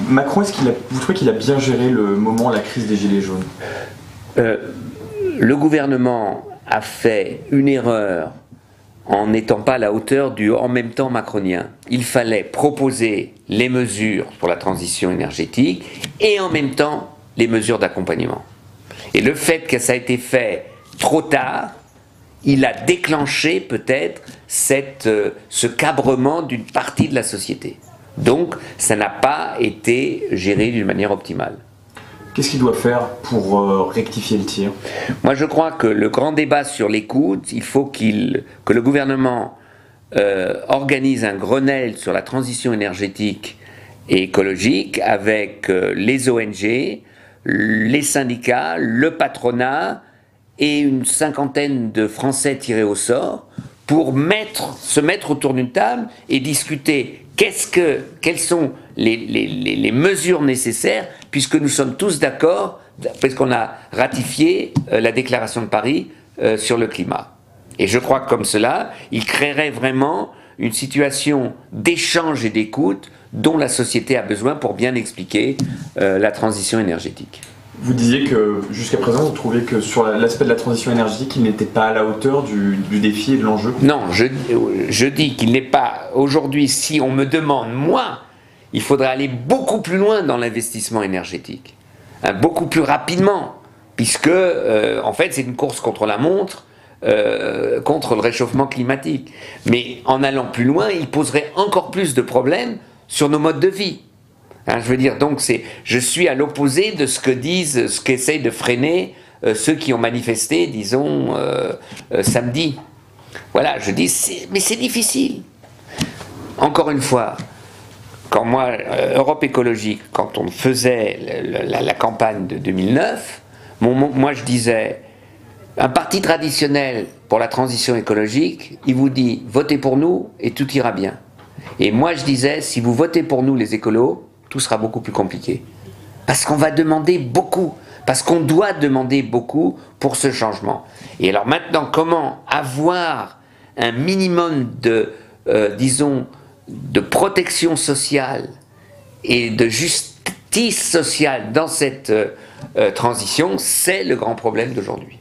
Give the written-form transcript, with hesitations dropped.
Macron, vous trouvez qu'il a bien géré le moment, la crise des Gilets jaunes? Le gouvernement a fait une erreur en n'étant pas à la hauteur du en même temps macronien. Il fallait proposer les mesures pour la transition énergétique et en même temps les mesures d'accompagnement. Et le fait que ça a été fait trop tard, il a déclenché peut-être ce cabrement d'une partie de la société. Donc ça n'a pas été géré d'une manière optimale. Qu'est-ce qu'il doit faire pour rectifier le tir? Moi, je crois que le grand débat sur l'écoute, il faut que le gouvernement organise un Grenelle sur la transition énergétique et écologique avec les ONG, les syndicats, le patronat et une cinquantaine de Français tirés au sort pour se mettre autour d'une table et discuter quelles sont les mesures nécessaires, puisque nous sommes tous d'accord, parce qu'on a ratifié la déclaration de Paris sur le climat. Et je crois que comme cela, il créerait vraiment une situation d'échange et d'écoute dont la société a besoin pour bien expliquer la transition énergétique. Vous disiez que jusqu'à présent, vous trouvez que sur l'aspect de la transition énergétique, il n'était pas à la hauteur du défi et de l'enjeu? Non, je dis qu'il n'est pas. Aujourd'hui, si on me demande, moi, il faudrait aller beaucoup plus loin dans l'investissement énergétique, hein, beaucoup plus rapidement, puisque, en fait, c'est une course contre la montre, contre le réchauffement climatique. Mais en allant plus loin, il poserait encore plus de problèmes sur nos modes de vie. Hein, je veux dire, donc je suis à l'opposé de ce qu'essayent de freiner ceux qui ont manifesté, disons, samedi. Voilà, je dis, mais c'est difficile. Encore une fois, quand moi, Europe Écologique, quand on faisait la campagne de 2009, moi je disais, un parti traditionnel pour la transition écologique, il vous dit, votez pour nous et tout ira bien. Et moi je disais, si vous votez pour nous les écolos, tout sera beaucoup plus compliqué. Parce qu'on va demander beaucoup, parce qu'on doit demander beaucoup pour ce changement. Et alors maintenant, comment avoir un minimum disons, de protection sociale et de justice sociale dans cette transition, c'est le grand problème d'aujourd'hui.